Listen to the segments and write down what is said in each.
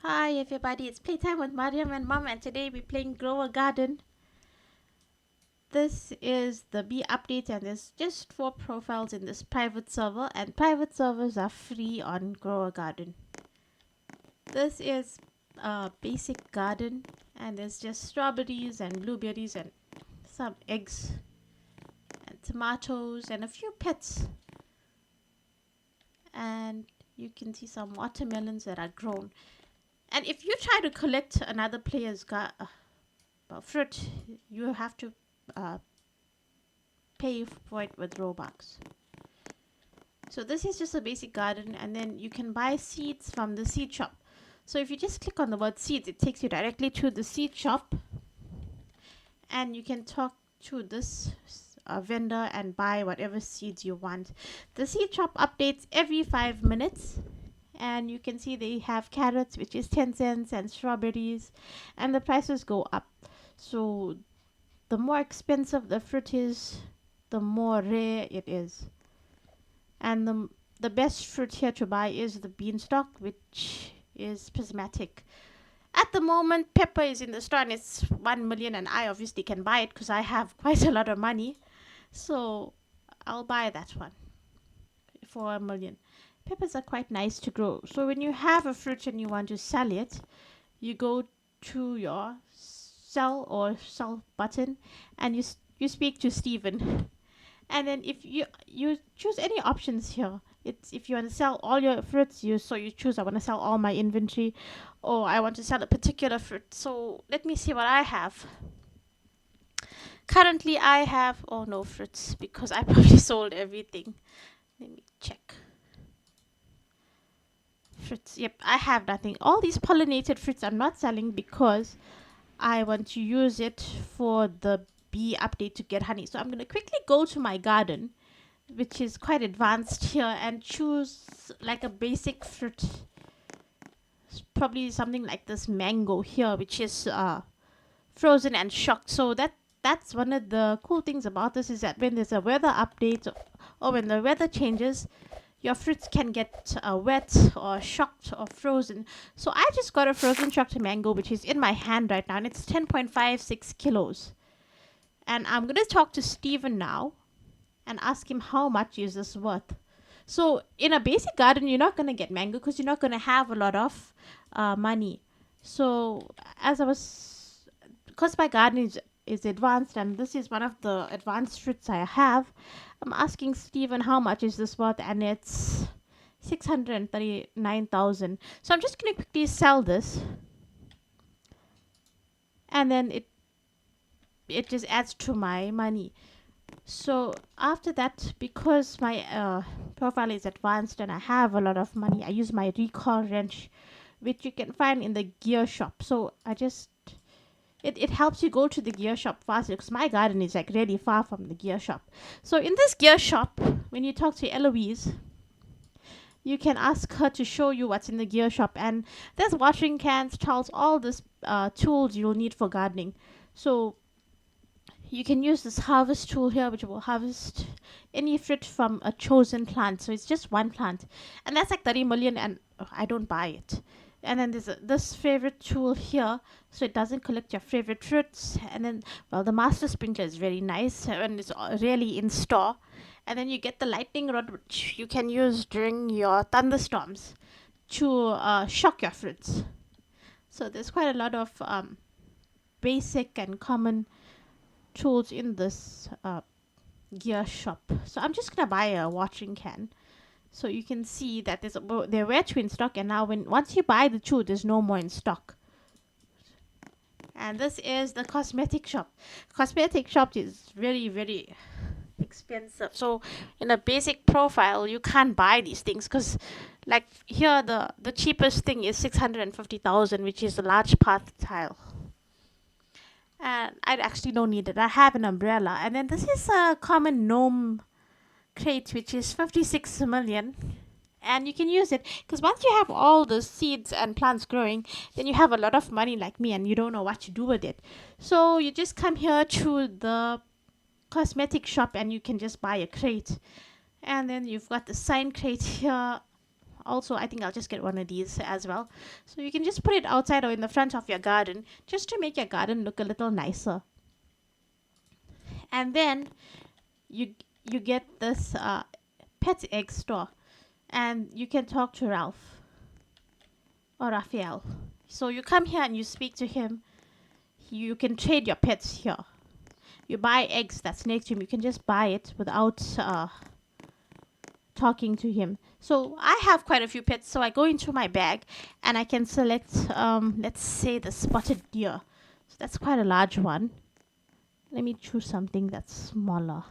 Hi everybody, it's playtime with Mariam and Mom, and today we're playing Grow a Garden. This is the bee update, and there's just 4 profiles in this private server, and private servers are free on Grow a Garden. This is a basic garden, and there's just strawberries and blueberries and some eggs and tomatoes and a few pets. And you can see some watermelons that are grown. And if you try to collect another player's fruit, you have to uh, pay for it with Robux. So this is just a basic garden, and then you can buy seeds from the seed shop. So if you just click on the word seeds, it takes you directly to the seed shop, and you can talk to this vendor and buy whatever seeds you want. The seed shop updates every 5 minutes, and you can see they have carrots, which is 10 cents, and strawberries, and the prices go up. So the more expensive the fruit is, the more rare it is. And the best fruit here to buy is the beanstalk, which is Cosmetic. At the moment, pepper is in the store and it's 1 million, and I obviously can buy it because I have quite a lot of money. So I'll buy that one for 1 million. Peppers are quite nice to grow. So when you have a fruit and you want to sell it, you go to your sell button, and you speak to Steven. And then if you choose any options here, it's if you want to sell all your fruits, you choose I want to sell all my inventory, or I want to sell a particular fruit. So let me see what I have. Currently I have no fruits because I probably sold everything. Let me check. Fruits, yep, I have nothing. All these pollinated fruits I'm not selling because I want to use it for the bee update to get honey. So I'm going to quickly go to my garden, which is quite advanced here, and choose like a basic fruit. Probably something like this mango here, which is frozen and shocked. So that's one of the cool things about this, is that when there's a weather update, or when the weather changes, your fruits can get wet or shocked or frozen. So I just got a frozen shocked mango, which is in my hand right now, and it's 10.56 kilos. And I'm going to talk to Steven now and ask him how much is this worth. So in a basic garden, you're not going to get mango because you're not going to have a lot of money. So because my garden is advanced, and this is one of the advanced fruits I have, I'm asking Steven how much is this worth, and it's 639,000. So I'm just going to quickly sell this, and then it just adds to my money. So after that, because my profile is advanced and I have a lot of money, I use my recall wrench, which you can find in the gear shop. So it helps you go to the gear shop faster, because my garden is like really far from the gear shop. So in this gear shop, when you talk to Eloise, you can ask her to show you what's in the gear shop, and there's watering cans, towels, all this tools you'll need for gardening. So you can use this harvest tool here, which will harvest any fruit from a chosen plant. So it's just one plant, and that's like 30 million, and I don't buy it. And then there's this favorite tool here, so it doesn't collect your favorite fruits. And then, well, the master sprinkler is very nice and it's really in store. And then you get the lightning rod, which you can use during your thunderstorms to shock your fruits. So there's quite a lot of basic and common tools in this gear shop. So I'm just gonna buy a watering can, so you can see that there were 2 in stock, and now once you buy the 2, there's no more in stock. And this is the cosmetic shop. Cosmetic shop is very, very expensive. So in a basic profile, you can't buy these things, because like here the cheapest thing is 650,000, which is a large path tile. And I actually don't need it. I have an umbrella. And then this is a common gnome crate, which is 56 million. And you can use it because once you have all the seeds and plants growing, then you have a lot of money like me, and you don't know what to do with it. So you just come here to the cosmetic shop and you can just buy a crate. And then you've got the sign crate here. Also, I think I'll just get one of these as well. So you can just put it outside or in the front of your garden just to make your garden look a little nicer. And then you you get this pet egg store, and you can talk to Ralph or Raphael. So you come here and you speak to him. You can trade your pets here. You buy eggs that's next to him. You can just buy it without talking to him. So I have quite a few pets. So I go into my bag and I can select, let's say, the spotted deer. So that's quite a large one. Let me choose something that's smaller.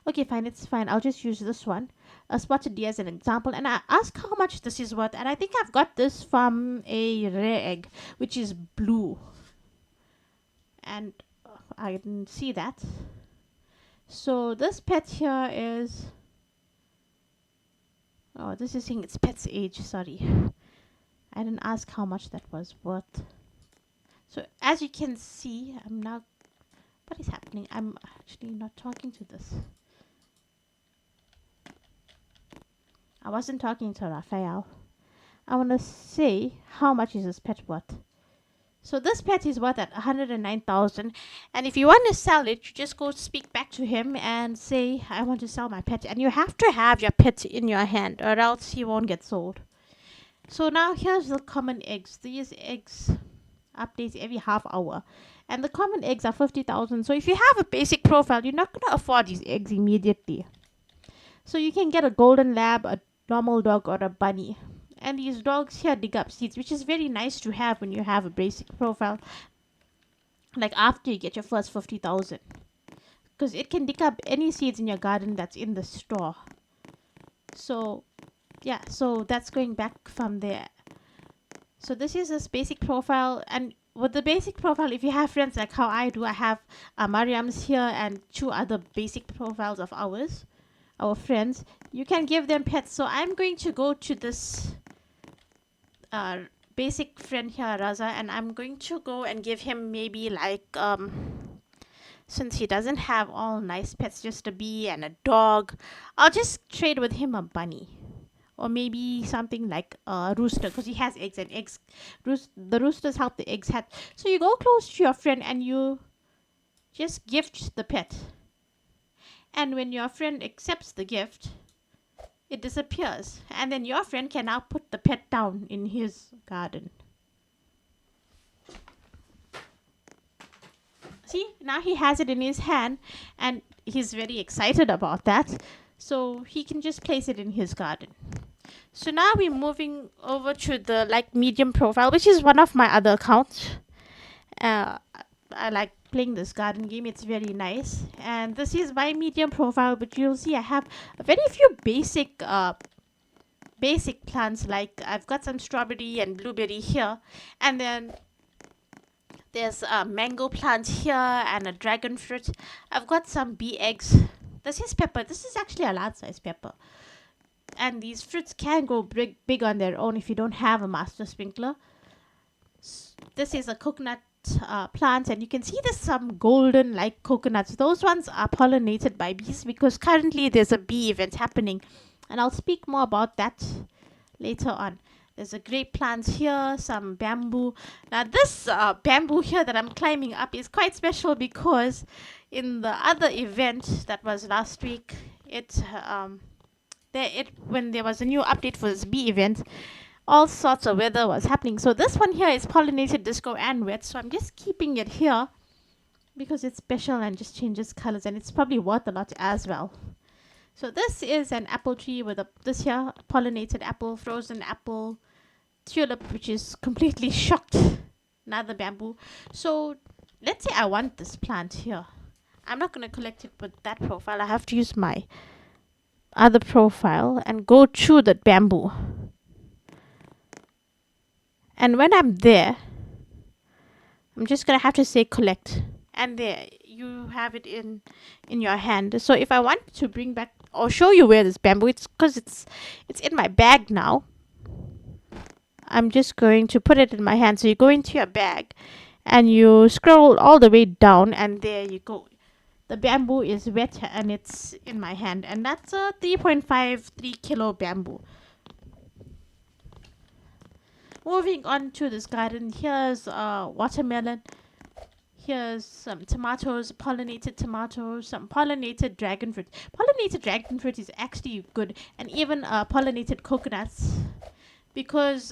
Okay, fine, it's fine. I'll just use this one, a spotted deer, as an example. And I ask how much this is worth. And I think I've got this from a rare egg, which is blue. And I didn't see that. So this pet here is... Oh, this is saying it's pet's age. Sorry. I didn't ask how much that was worth. So as you can see, I'm now... What is happening? I'm actually not talking to this. I wasn't talking to Raphael. I want to say how much is this pet worth. So this pet is worth at 109,000, and if you want to sell it, you just go speak back to him and say, I want to sell my pet. And you have to have your pet in your hand or else he won't get sold. So now here's the common eggs. These eggs updates every half hour, and the common eggs are 50,000. So if you have a basic profile, you're not going to afford these eggs immediately. So you can get a golden lab, a normal dog, or a bunny. And these dogs here dig up seeds, which is very nice to have when you have a basic profile, like after you get your first 50,000, because it can dig up any seeds in your garden that's in the store. So yeah, so that's going back from there. So this is this basic profile, and with the basic profile, if you have friends like how I do, I have Mariam's here and 2 other basic profiles of ours, our friends, you can give them pets. So I'm going to go to this basic friend here, Raza, and I'm going to go and give him maybe like since he doesn't have all nice pets, just a bee and a dog, I'll just trade with him a bunny, or maybe something like a rooster, because he has eggs, and eggs the roosters help the eggs hatch. So you go close to your friend and you just gift the pet, and when your friend accepts the gift, it disappears, and then your friend can now put the pet down in his garden. See, now he has it in his hand, and he's very excited about that. So he can just place it in his garden. So now we're moving over to the like medium profile, which is one of my other accounts. I like playing this garden game. It's very nice. And this is my medium profile, but you'll see I have a very few basic plants. Like I've got some strawberry and blueberry here, and then there's a mango plant here and a dragon fruit. I've got some bee eggs. This is pepper. This is actually a large size pepper. And these fruits can go big on their own if you don't have a master sprinkler. This is a coconut plant, and you can see there's some golden like coconuts. Those ones are pollinated by bees because currently there's a bee event happening, and I'll speak more about that later on. There's a grape plant here, some bamboo. Now this bamboo here that I'm climbing up is quite special because in the other event that was last week, when there was a new update for this bee event, all sorts of weather was happening. So this one here is pollinated, disco, and wet. So I'm just keeping it here because it's special and just changes colors, and it's probably worth a lot as well. So this is an apple tree with this here pollinated apple, frozen apple, tulip, which is completely shocked. Another bamboo. So let's say I want this plant here. I'm not going to collect it with that profile. I have to use my other profile and go through the bamboo. And when I'm there, I'm just going to have to say collect. And there, you have it in your hand. So if I want to bring back or show you where this bamboo, it's because it's in my bag now. I'm just going to put it in my hand. So you go into your bag and you scroll all the way down, and there you go. the bamboo is wet and it's in my hand, and that's a 3.53 kilo bamboo. Moving on to this garden, here's watermelon. Here's some tomatoes, some pollinated dragon fruit. Pollinated dragon fruit is actually good, and even pollinated coconuts. Because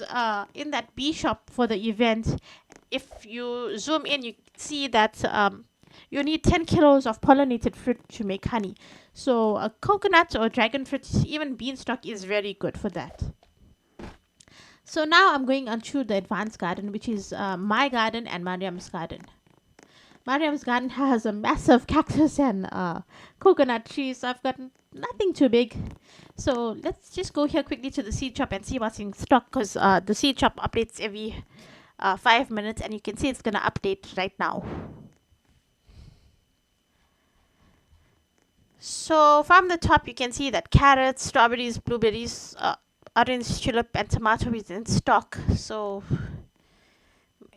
in that bee shop for the event, if you zoom in, you see that you need 10 kilos of pollinated fruit to make honey. So a coconut or dragon fruit, even beanstalk, is very good for that. So now I'm going on to the advanced garden, which is my garden and Mariam's garden. Mariam's garden has a massive cactus and coconut trees. I've got nothing too big. So let's just go here quickly to the seed shop and see what's in stock, because the seed shop updates every 5 minutes, and you can see it's going to update right now. So from the top, you can see that carrots, strawberries, blueberries, orange tulip, and tomato is in stock. So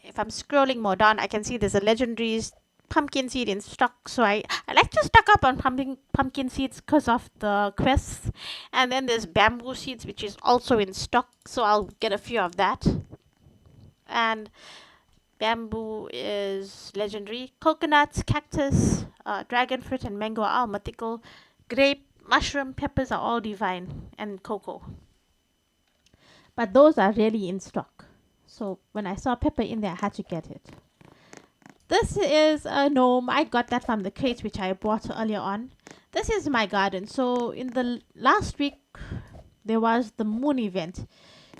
if I'm scrolling more down, I can see there's a legendary pumpkin seed in stock. So I like to stock up on pumpkin seeds because of the quests. And then there's bamboo seeds, which is also in stock. So I'll get a few of that. And bamboo is legendary. Coconuts, cactus, dragon fruit, and mango are all mythical. Grape, mushroom, peppers are all divine, and cocoa. But those are really in stock. So when I saw pepper in there, I had to get it. This is a gnome. I got that from the crate which I bought earlier on. This is my garden. So in the last week, there was the moon event.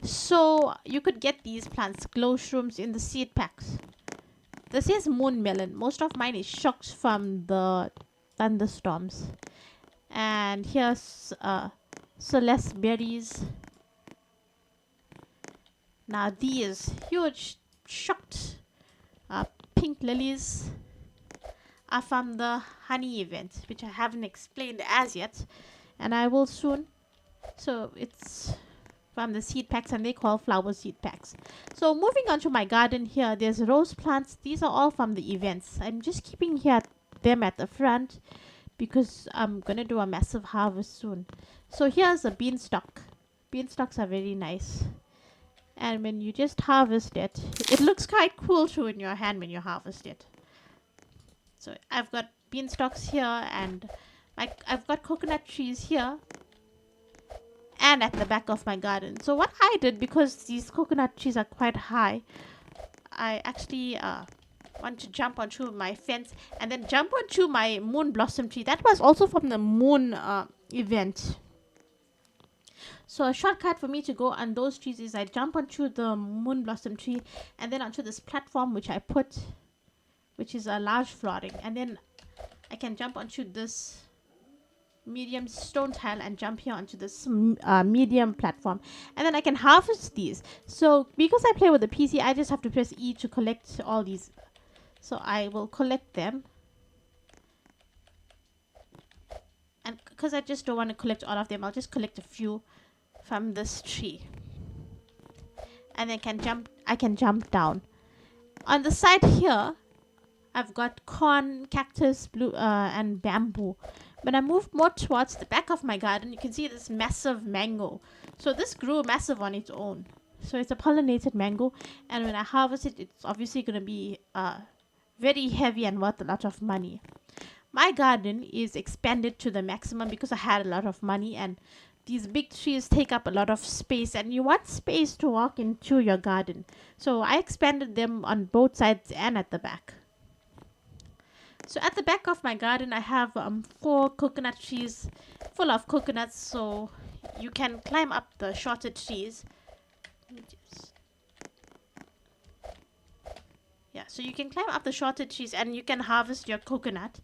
So you could get these plants, glow shrooms, in the seed packs. This is moon melon. Most of mine is shocked from the thunderstorms. And here's celeste berries. Now these huge shocked pink lilies are from the honey event, which I haven't explained as yet, and I will soon. So it's from the seed packs, and they call flower seed packs. So moving on to my garden here, there's rose plants. These are all from the events. I'm just keeping them at the front because I'm gonna do a massive harvest soon. So here's a beanstalk. Beanstalks are very nice. And when you just harvest it, it looks quite cool too in your hand when you harvest it. So I've got beanstalks here, and I've got coconut trees here and at the back of my garden. So what I did, because these coconut trees are quite high, I actually want to jump onto my fence and then jump onto my moon blossom tree. That was also from the moon event. So a shortcut for me to go on those trees is I jump onto the moon blossom tree and then onto this platform which I put, which is a large flooring, and then I can jump onto this medium stone tile and jump here onto this medium platform, and then I can harvest these. So because I play with the PC, I just have to press E to collect all these. So I will collect them, and because I just don't want to collect all of them, I'll just collect a few from this tree, and then I can jump down. On the side here, I've got corn, cactus, and bamboo. When I move more towards the back of my garden, you can see this massive mango. So this grew massive on its own. So it's a pollinated mango, and when I harvest it, it's obviously going to be very heavy and worth a lot of money. My garden is expanded to the maximum because I had a lot of money, and these big trees take up a lot of space, and you want space to walk into your garden. So I expanded them on both sides and at the back. So at the back of my garden, I have 4 coconut trees full of coconuts, so you can climb up the shorter trees. Yeah, so you can climb up the shorter trees and you can harvest your coconut.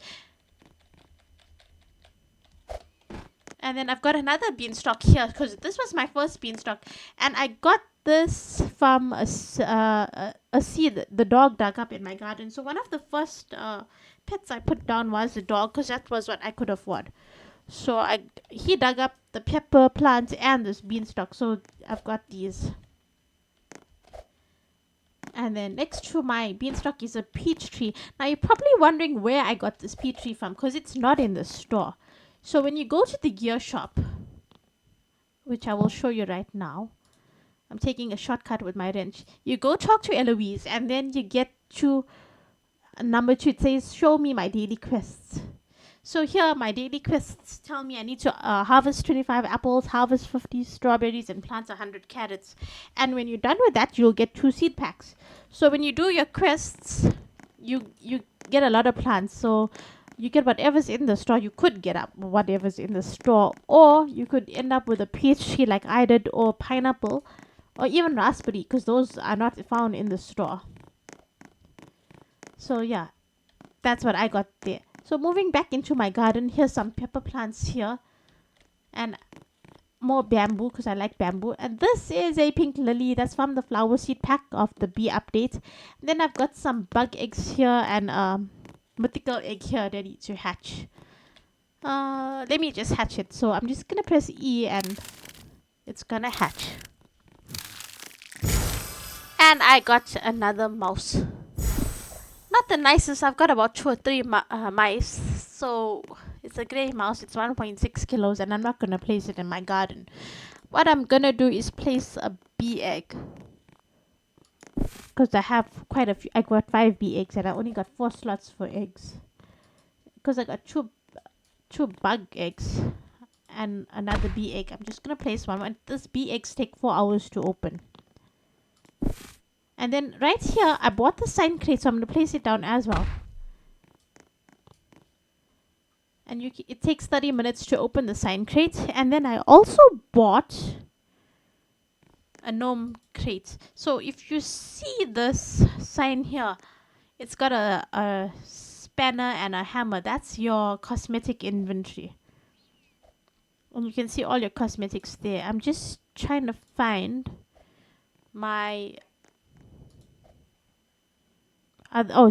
And then I've got another beanstalk here because this was my first beanstalk, and I got this from a seed the dog dug up in my garden. So one of the first pets I put down was the dog because that was what I could afford. So he dug up the pepper plant and this beanstalk. So I've got these. And then next to my beanstalk is a peach tree. Now you're probably wondering where I got this peach tree from, because it's not in the store. So when you go to the gear shop, which I will show you right now, I'm taking a shortcut with my wrench. You go talk to Eloise, and then you get to number 2. It says, show me my daily quests. So here, my daily quests tell me I need to harvest 25 apples, harvest 50 strawberries, and plant 100 carrots. And when you're done with that, you'll get 2 seed packs. So when you do your quests, you get a lot of plants. So you get whatever's in the store. You could get up whatever's in the store, or you could end up with a peach tree like I did, or pineapple, or even raspberry, because those are not found in the store. So yeah, that's what I got there. So moving back into my garden, here's some pepper plants here, and more bamboo because I like bamboo. And this is a pink lily that's from the flower seed pack of the bee update. And then I've got some bug eggs here and mythical egg here ready to hatch. Let me just hatch it. So I'm just gonna press E and it's gonna hatch. And I got another mouse. Not the nicest. I've got about 2 or 3 mice. So it's a grey mouse. It's 1.6 kilos, and I'm not gonna place it in my garden. What I'm gonna do is place a bee egg, because I have quite a few. I got 5 bee eggs, and I only got 4 slots for eggs. Because I got two bug eggs and another bee egg. I'm just gonna place one. And this bee eggs take 4 hours to open. And then right here, I bought the sign crate, so I'm going to place it down as well. And it takes 30 minutes to open the sign crate. And then I also bought a gnome crate. So if you see this sign here, it's got a spanner and a hammer. That's your cosmetic inventory. And you can see all your cosmetics there. I'm just trying to find my...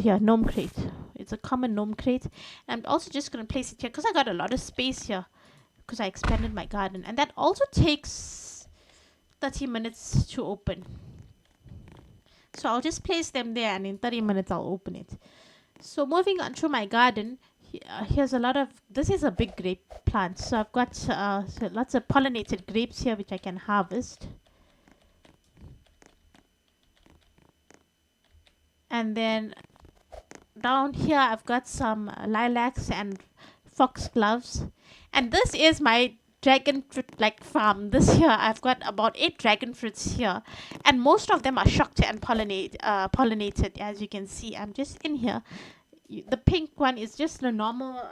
here, gnome crate. It's a common gnome crate. And I'm also just going to place it here because I got a lot of space here because I expanded my garden. And that also takes 30 minutes to open. So I'll just place them there, and in 30 minutes I'll open it. So moving on to my garden, here's a lot of... This is a big grape plant. So I've got lots of pollinated grapes here which I can harvest. And then down here, I've got some lilacs and foxgloves. And this is my dragon fruit farm. This here, I've got about 8 dragon fruits here. And most of them are shocked and pollinated, as you can see. I'm just in here. The pink one is just a normal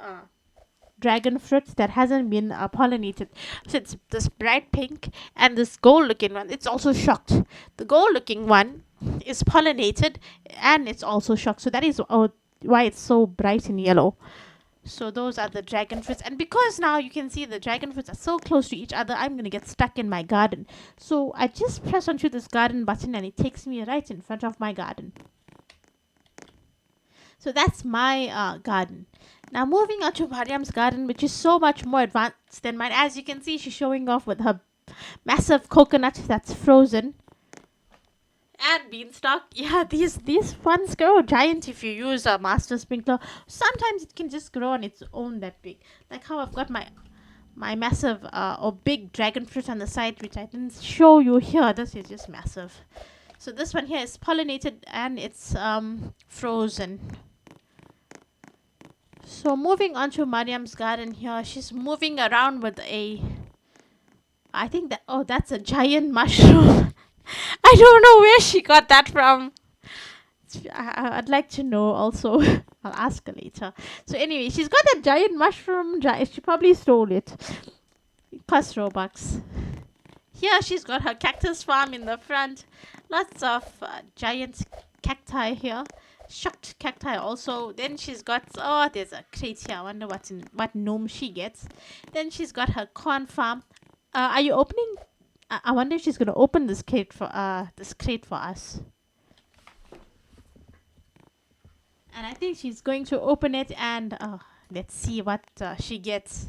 dragon fruit that hasn't been pollinated. So it's this bright pink, and this gold looking one, it's also shocked. The gold looking one is pollinated, and it's also shocked. So that is why it's so bright in yellow. So those are the dragon fruits. And because now you can see the dragon fruits are so close to each other, I'm going to get stuck in my garden. So I just press onto this garden button, and it takes me right in front of my garden. So that's my garden. Now moving on to Mariam's garden, which is so much more advanced than mine. As you can see, she's showing off with her massive coconut that's frozen. And beanstalk. Yeah, these ones grow giant if you use a master sprinkler. Sometimes it can just grow on its own that big. Like how I've got my massive or big dragon fruit on the side, which I didn't show you here. This is just massive. So this one here is pollinated, and it's frozen. So moving on to Mariam's garden here, she's moving around with I think that's a giant mushroom. I don't know where she got that from. I'd like to know also. I'll ask her later. So anyway, she's got that giant mushroom. She probably stole it. It costs Robux. Here she's got her cactus farm in the front. Lots of giant cacti here. Shocked cacti also. Then she's got... Oh, there's a crate here. I wonder what gnome she gets. Then she's got her corn farm. Are you opening... I wonder if she's going to open this crate for us. And I think she's going to open it, and let's see what she gets.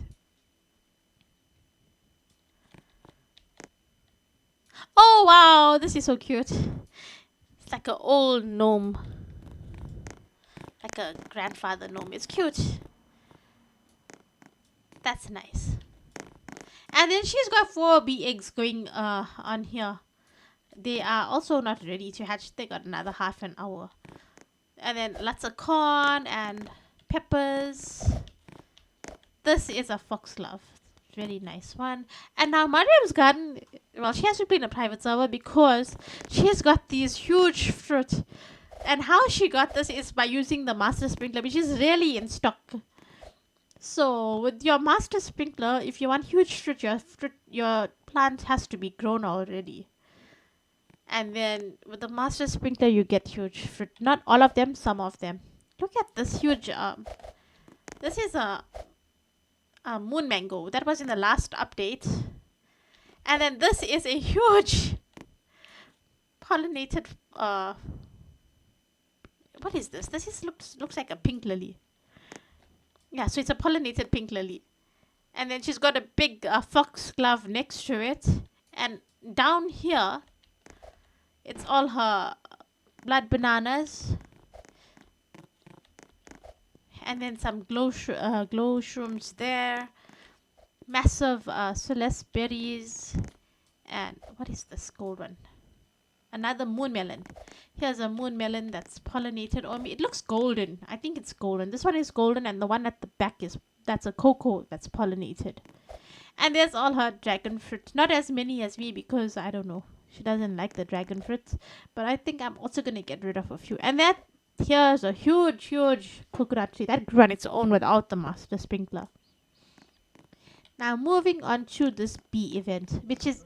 Oh, wow. This is so cute. It's like an old gnome, like a grandfather gnome. It's cute. That's nice. And then she's got 4 bee eggs going on here. They are also not ready to hatch. They got another half an hour. And then lots of corn and peppers. This is a foxglove. Really nice one. And now Mariam's garden, well, she has to be in a private server because she's got these huge fruit. And how she got this is by using the master sprinkler, which is really in stock. So with your master sprinkler, if you want huge fruit, your plant has to be grown already. And then with the master sprinkler, you get huge fruit. Not all of them, some of them. Look at this huge. This is a moon mango that was in the last update. And then this is a huge pollinated. What is this? Looks like a pink lily. Yeah, so it's a pollinated pink lily. And then she's got a big foxglove next to it. And down here, it's all her blood bananas. And then some glow shrooms there. Massive celeste berries. And what is this gold one? Another moon melon. Here's a moon melon that's pollinated. Or it looks golden. I think it's golden. This one is golden, and the one at the back that's a cocoa that's pollinated. And there's all her dragon fruit. Not as many as me because I don't know. She doesn't like the dragon fruit. But I think I'm also gonna get rid of a few. And that here's a huge coconut tree that grew on its own without the master sprinkler. Now moving on to this bee event, which is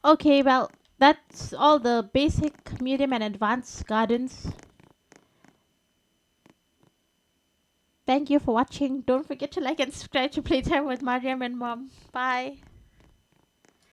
okay. Well, that's all the basic, medium, and advanced gardens. Thank you for watching. Don't forget to like and subscribe to Playtime with Mariam and Mom. Bye.